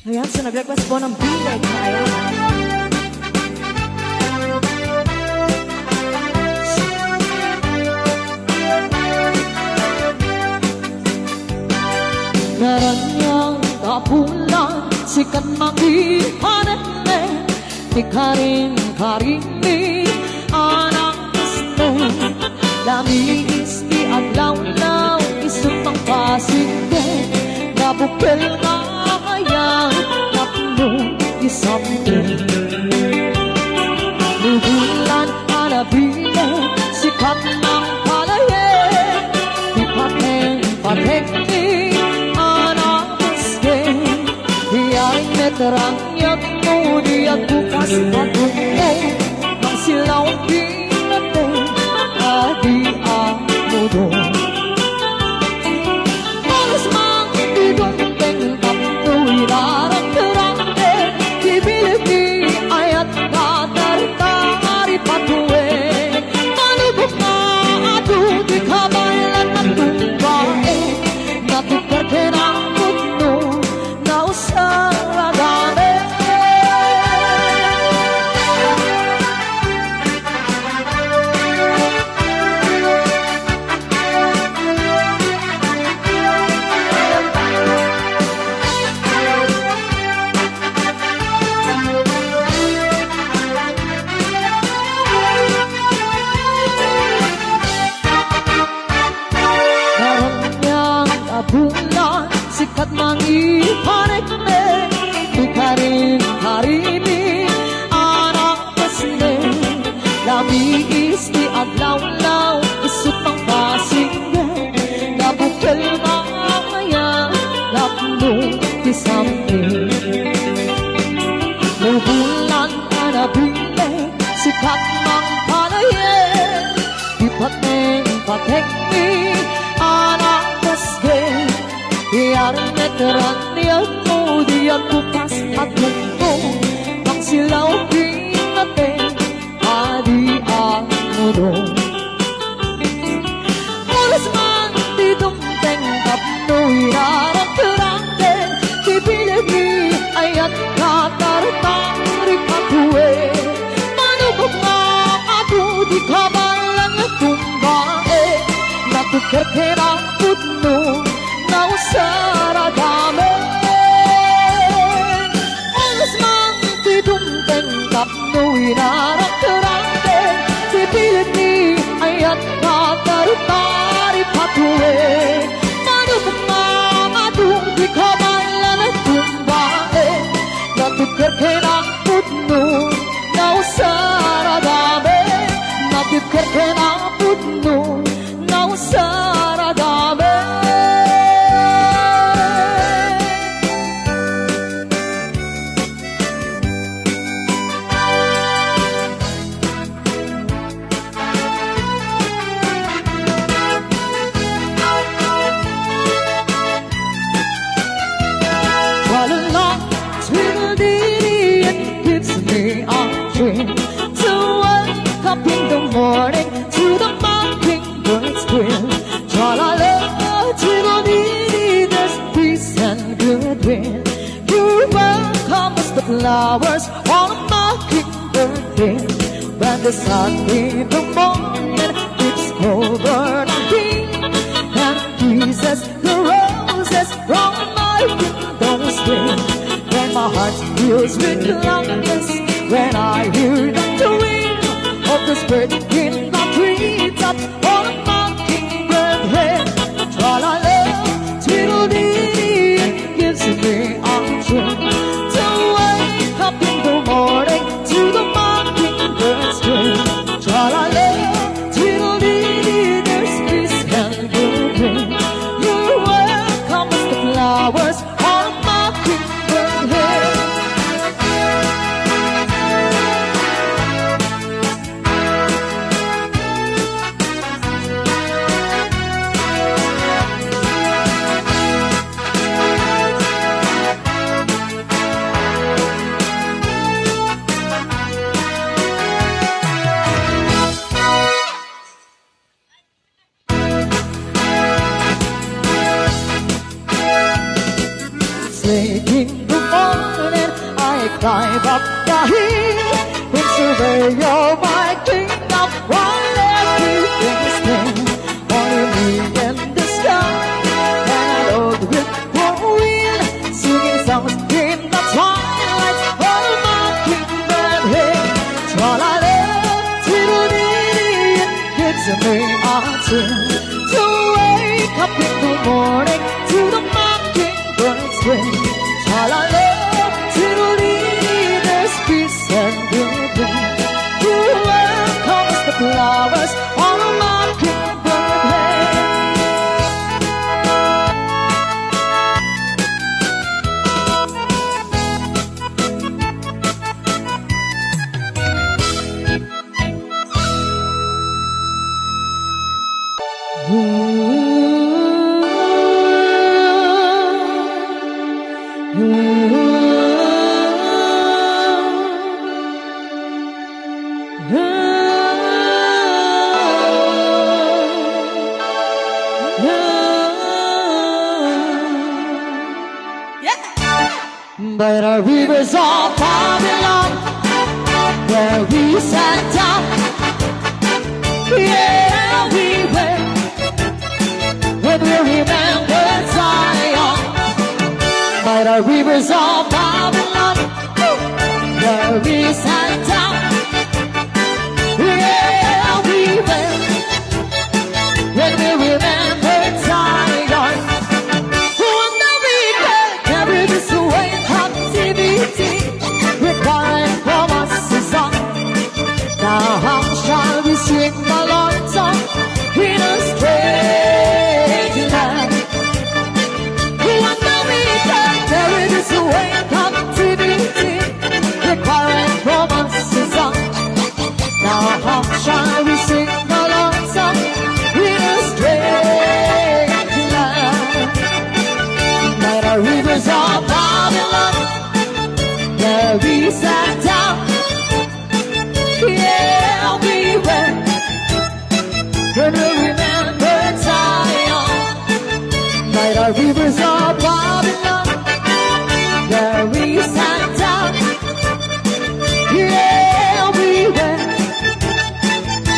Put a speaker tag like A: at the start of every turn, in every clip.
A: Ayan, so nag-request po ng bilig kaya.
B: Naranyang kapulan sikat magihanap Karin-karini anak gusto Lamiis di aglaw-law isang pang pasinde Nabukil nga kaya Napuno isamde Nubulan anabile sikat ng palaye Di pateng-pateng ni anak gusto Diyaring meterang mo diyan bukas patungo Ang silaw pinate Adi ako doon Alas mang bidong tengkap Tuwi larang-terangke Kibilig di ayat katar-tari patuwe Manubok na adu di kabalan at tumbae Natukar kenang putno Na usaragane bulan sikat mangiparekne di karin-karini anak pesne lamiis di aglaw-law isut pang pasingge nabukil maya napuno di sampe bulan anabile sikat mang palaye di pateng-pateng ni anak Biar meteran dia kemudian kupas hatiku Bang silau pinate adi amudo Mulas man di dumpeng kapnui darang terangke Dipilih ayat katar-tari patue Manubok nga aku di kabalan tumbae Natukar kerang putno na usaragame Alas mang tidumpeng kapnui narang-terangke Dipilit ni ayat katar-tari patuwe Manubok nga adung di kabalan at tumbae Natukar kenang putno na usaragame Natukar kenang putno na usaragame Morning to the mockingbird's quill. Tra-la-la, tiddle-dee-dee, there's peace and goodwill. You're welcome as the flowers on a mockingbird hill. When the sun in the morning dips over the hill and teases the roses from my window sill. When my heart fills with gladness, when I hear the twill of the bird in the treetop on a mockingbird head. Tra-la-la, tiddle-dee-dee, it gives me a thrill to wake up in the morning to the mockingbird's trill. Tra-la-la, tiddle-dee-dee, there's peace and goodwill. You're welcome as the flowers on a mockingbird head. Late in the morning climb up the hill and survey my kingdom while everything is clean. Only me in the sky and old with wind, singing songs in the twilight of my kingdom hill. Tra-la-la, tiddle-dee-dee, it gives me a chill to wake up in the morning to the mockingbird swing. Tra-la-la, tiddle-dee, there's peace and goodwill. Who welcomes the flowers on a mockingbird head? By the rivers of Babylon, where we sat down, yeah, we went when we remembered Zion. By the rivers of Babylon, where we sat down, yeah, we went when we remembered Zion. When the weekend carried us away, requiring from us a song. Now how shall we sing the Lord's song in a strange land? When the weekend carried us away captivity, requiring from us a song. Now how shall we sing the Lord's song in a strange land? By the rivers of Babylon, where we sat down, yeah, we went when we remembered Zion. By the rivers of Babylon, where we sat down, yeah, we went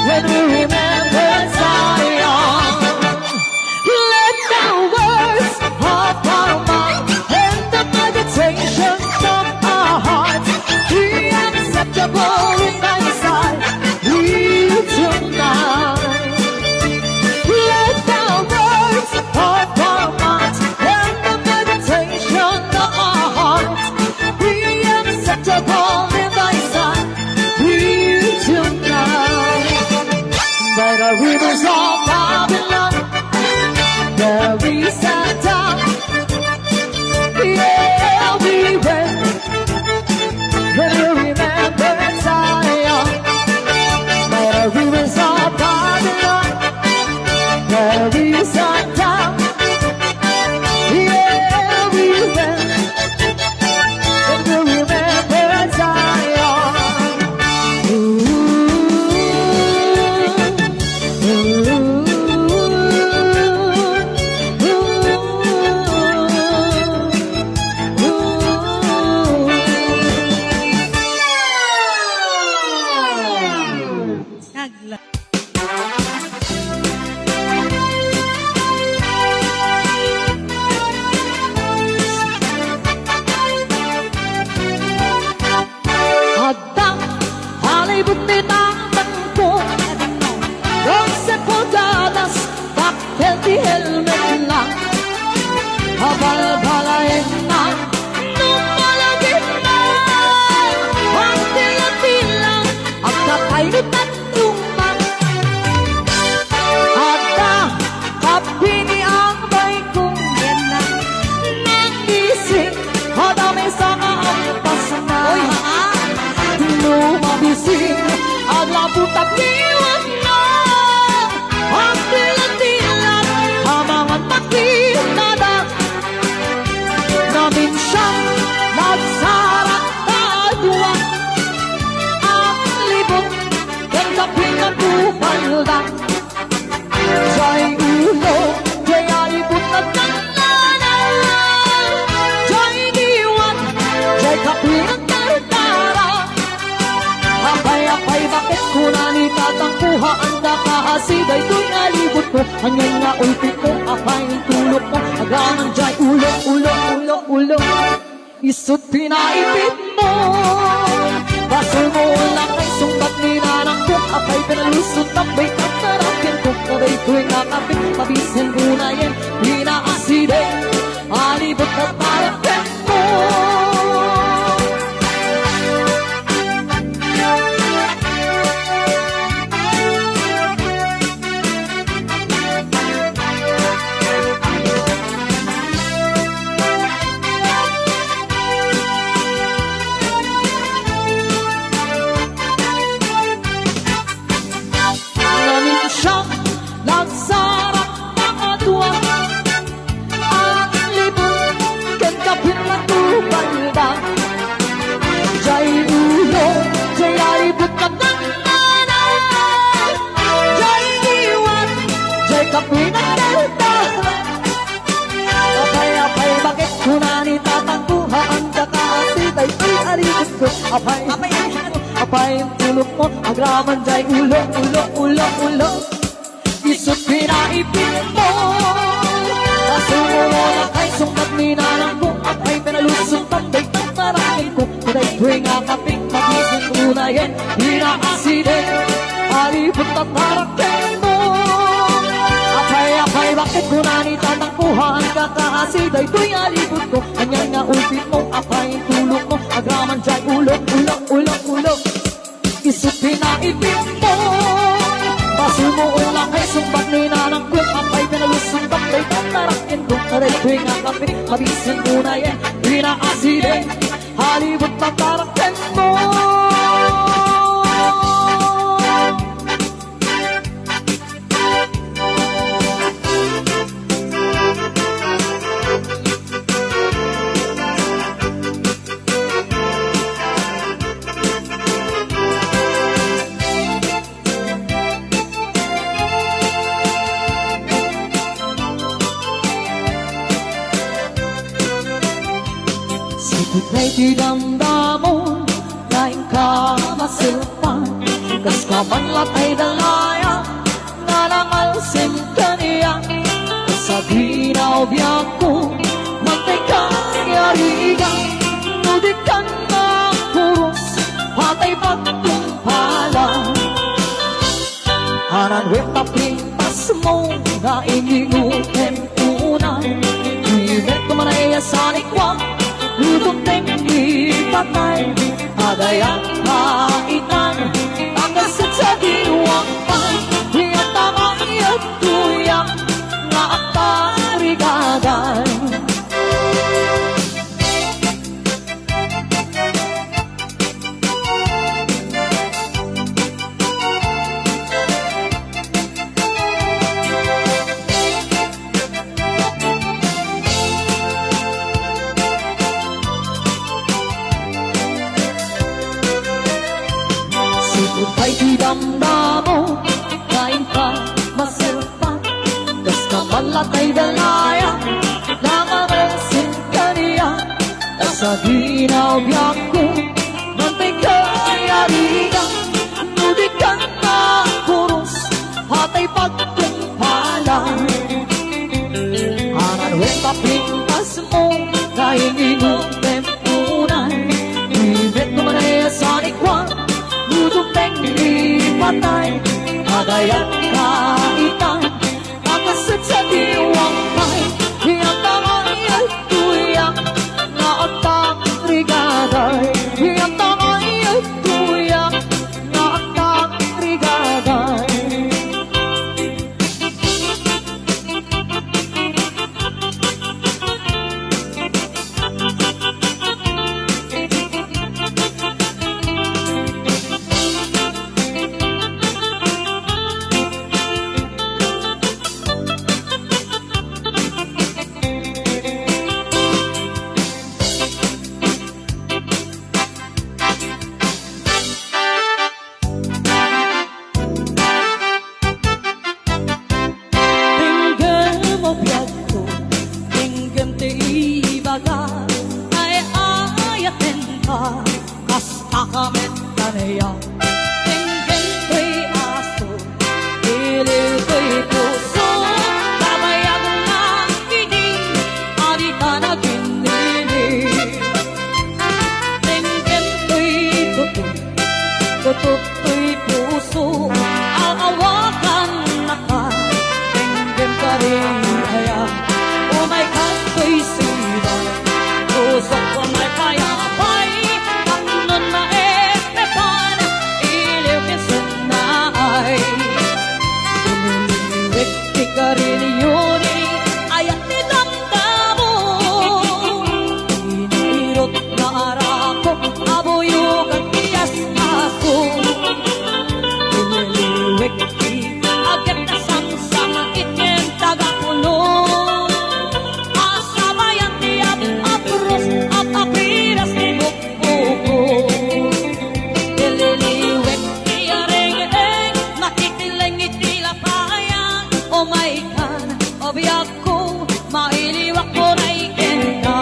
B: when we remembered Zion. Let the words of our mouth and the meditations of our hearts be acceptable in thy sight, we tonight. Let the words of our mouth and the meditation of our hearts tangkuhaan na kaasiday ko'y alibot ko. Hanggang nga ulpit ko, apay ng tulog mo. Agaman dyan, ulo. Isut pinaipit mo. Basol mo lang ay sumbat ninanang ko. Apay pinalusot, apay tatarakin ko. Kaday ko'y nakapit, mabisen ko na yan. Pinaasiday, alibot na tarakin mo. Apay ang tulog mo, agraman dyan, ulo. Isut pinaipit mo. Kasumuro na kay sungkat ninanang ko. Apay pinalusot, tambay tatarakin ko. Kuday ko'y nga kaping, magising ko na yan. Pinaaside, alibot at tarakin mo. Apay, bakit ko na nitatangkuhan ka kaasiday ko'y alibot ko. Hanyang nga ulpit mo, apay ang tulog mo. Agraman dyan, ulo. Isut pinaipit mo. Basul mo ulang ay sumbat ninanang ko. Apay pinalusong tambay tatarakin ko. Kaday ko'y nga kapit, mabisin ko na yan. Pinaaside, halibot tatarakin mo. Ika'y dinamdamo, kain ka masilpan. Kas ka manlat ay dalaya, nanamalsim ka niya. Sa ginaw biyak ko, mantay ka yariga. Nudik ka na puros, patay pagtumpala. Hanan wetaping pas mo, na iningutin una. Ibet ko man ay asanikwa, lutong tingin patay, agayang kainan, akasit sa diwang pan, hiyat ang iyat tuyak, nga aktarigagay. Ika'y dinamdamo, kain ka masilpan. Das ka malat ay dalaya, namamalsin ka niya. Sa ginaw biyak ko, mantay ka yariga. Nudik ka na puros, hatay pagtumpala. Hanan wetaping pas mo, kainginong tempunan. Ibet mo man ay asanikwan, lutong tingin patay, agayat kaitan, akasit sa diwang pay, hiyat ang iyat tuyak, na atang rigaday. Hiyat ang iyat tuyak, na atang rigaday. Hasta kamit kanaya, tingin ko'y aso. kutob ko'y puso, aawakan na ka, tenggem ka rin kaya. Oh my God, ko'y sibay, puso ko may payapay, tangon na epepan, iliw kisan na ay. Iniliwik di ka rin yun, ayat ni damdamo, inirot na arako, abuyog ang tiyas ako. Iniliwik di agad na samsam, itin tagapuno, asabayan di apros, apiras ni bukbuko. Iniliwik di areng-eng, nakikiling itilapayan, oh my God, obiyak ko, mailiwak ko na ikenta.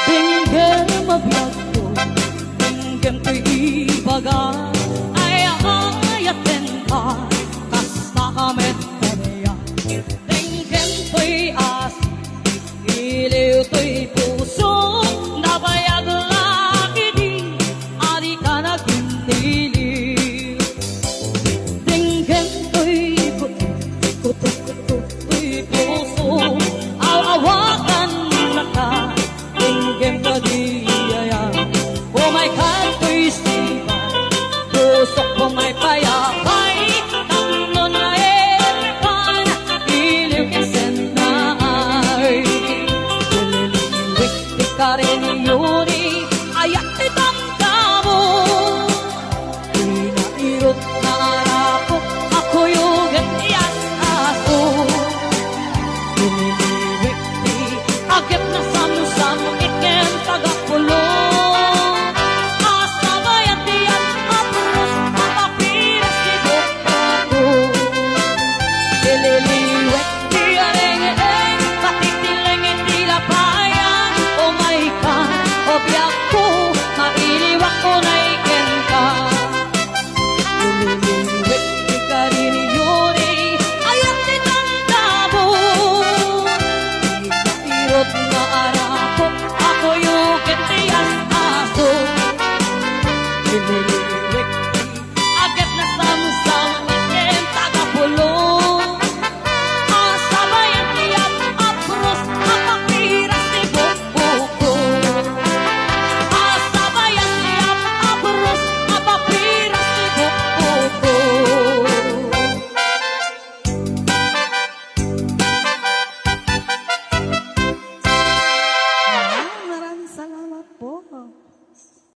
B: Tinggem mabiyag ko, tinggem ko'y ibaga, ay ayatin ka, tas nakamit ka niya. Tinggem ko'y asik, iliw ko'y puso, nabayag laki di, adi ka nagintiliw. Tinggem ko'y kutob ko'y puso, aawakan na ka, tenggem ka di aya. Oh my God, ko'y sibay, puso ko may payapay, tangon na epepan, iliw kisan na ay. Ililiwik di ka rin yun, ayat ito